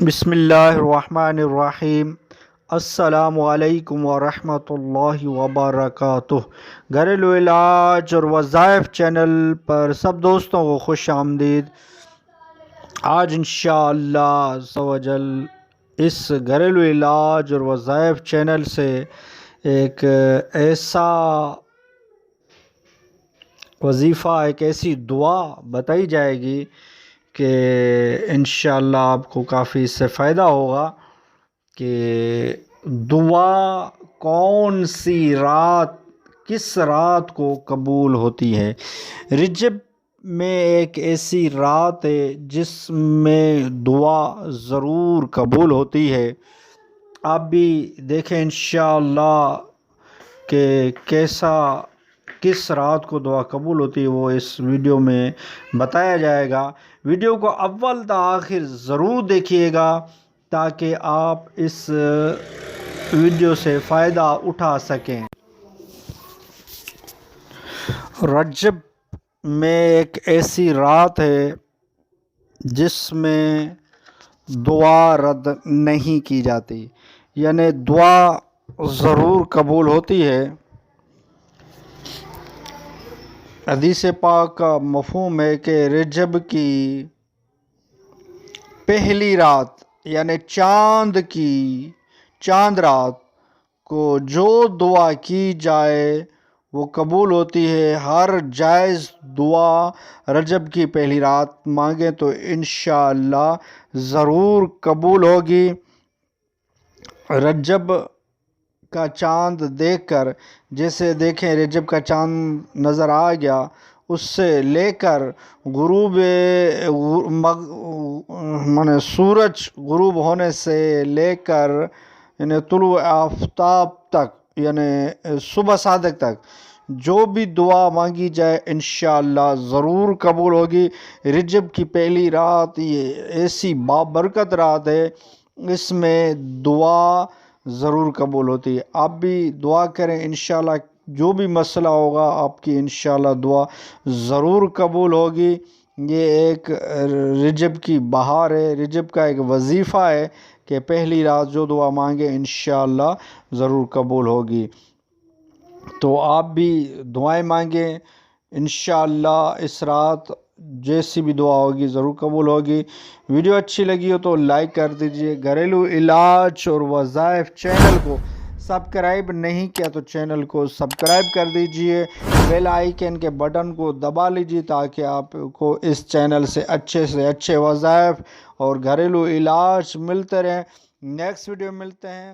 بسم اللہ الرحمن الرحیم۔ السلام علیکم ورحمۃ اللہ وبرکاتہ۔ گھریلو علاج اور وظائف چینل پر سب دوستوں کو خوش آمدید۔ آج انشاءاللہ عز و جل اس گھریلو علاج اور وظائف چینل سے ایک ایسا وظیفہ، ایک ایسی دعا بتائی جائے گی کہ انشاءاللہ آپ کو کافی اس سے فائدہ ہوگا کہ دعا کون سی رات، کس رات کو قبول ہوتی ہے۔ رجب میں ایک ایسی رات ہے جس میں دعا ضرور قبول ہوتی ہے۔ آپ بھی دیکھیں انشاءاللہ کہ کس رات کو دعا قبول ہوتی ہے، وہ اس ویڈیو میں بتایا جائے گا۔ ویڈیو کو اول تا آخر ضرور دیکھیے گا تاکہ آپ اس ویڈیو سے فائدہ اٹھا سکیں۔ رجب میں ایک ایسی رات ہے جس میں دعا رد نہیں کی جاتی، یعنی دعا ضرور قبول ہوتی ہے۔ حدیث پاک کا مفہوم ہے کہ رجب کی پہلی رات یعنی چاند رات کو جو دعا کی جائے وہ قبول ہوتی ہے۔ ہر جائز دعا رجب کی پہلی رات مانگیں تو انشاءاللہ ضرور قبول ہوگی۔ رجب کا چاند دیکھ کر، جیسے دیکھیں رجب کا چاند نظر آ گیا، اس سے لے کر غروب سورج غروب ہونے سے لے کر یعنی طلوع آفتاب تک، یعنی صبح صادق تک جو بھی دعا مانگی جائے انشاءاللہ ضرور قبول ہوگی۔ رجب کی پہلی رات یہ ایسی بابرکت رات ہے، اس میں دعا ضرور قبول ہوتی ہے۔ آپ بھی دعا کریں، انشاءاللہ جو بھی مسئلہ ہوگا آپ کی انشاءاللہ دعا ضرور قبول ہوگی۔ یہ ایک رجب کی بہار ہے، رجب کا ایک وظیفہ ہے کہ پہلی رات جو دعا مانگے انشاءاللہ ضرور قبول ہوگی۔ تو آپ بھی دعائیں مانگیں، انشاءاللہ اس رات جیسی بھی دعا ہوگی ضرور قبول ہوگی۔ ویڈیو اچھی لگی ہو تو لائک کر دیجئے۔ گھریلو علاج اور وظائف چینل کو سبسکرائب نہیں کیا تو چینل کو سبسکرائب کر دیجئے، بیل آئیکن کے بٹن کو دبا لیجئے تاکہ آپ کو اس چینل سے اچھے وظائف اور گھریلو علاج ملتے رہیں۔ نیکسٹ ویڈیو ملتے ہیں۔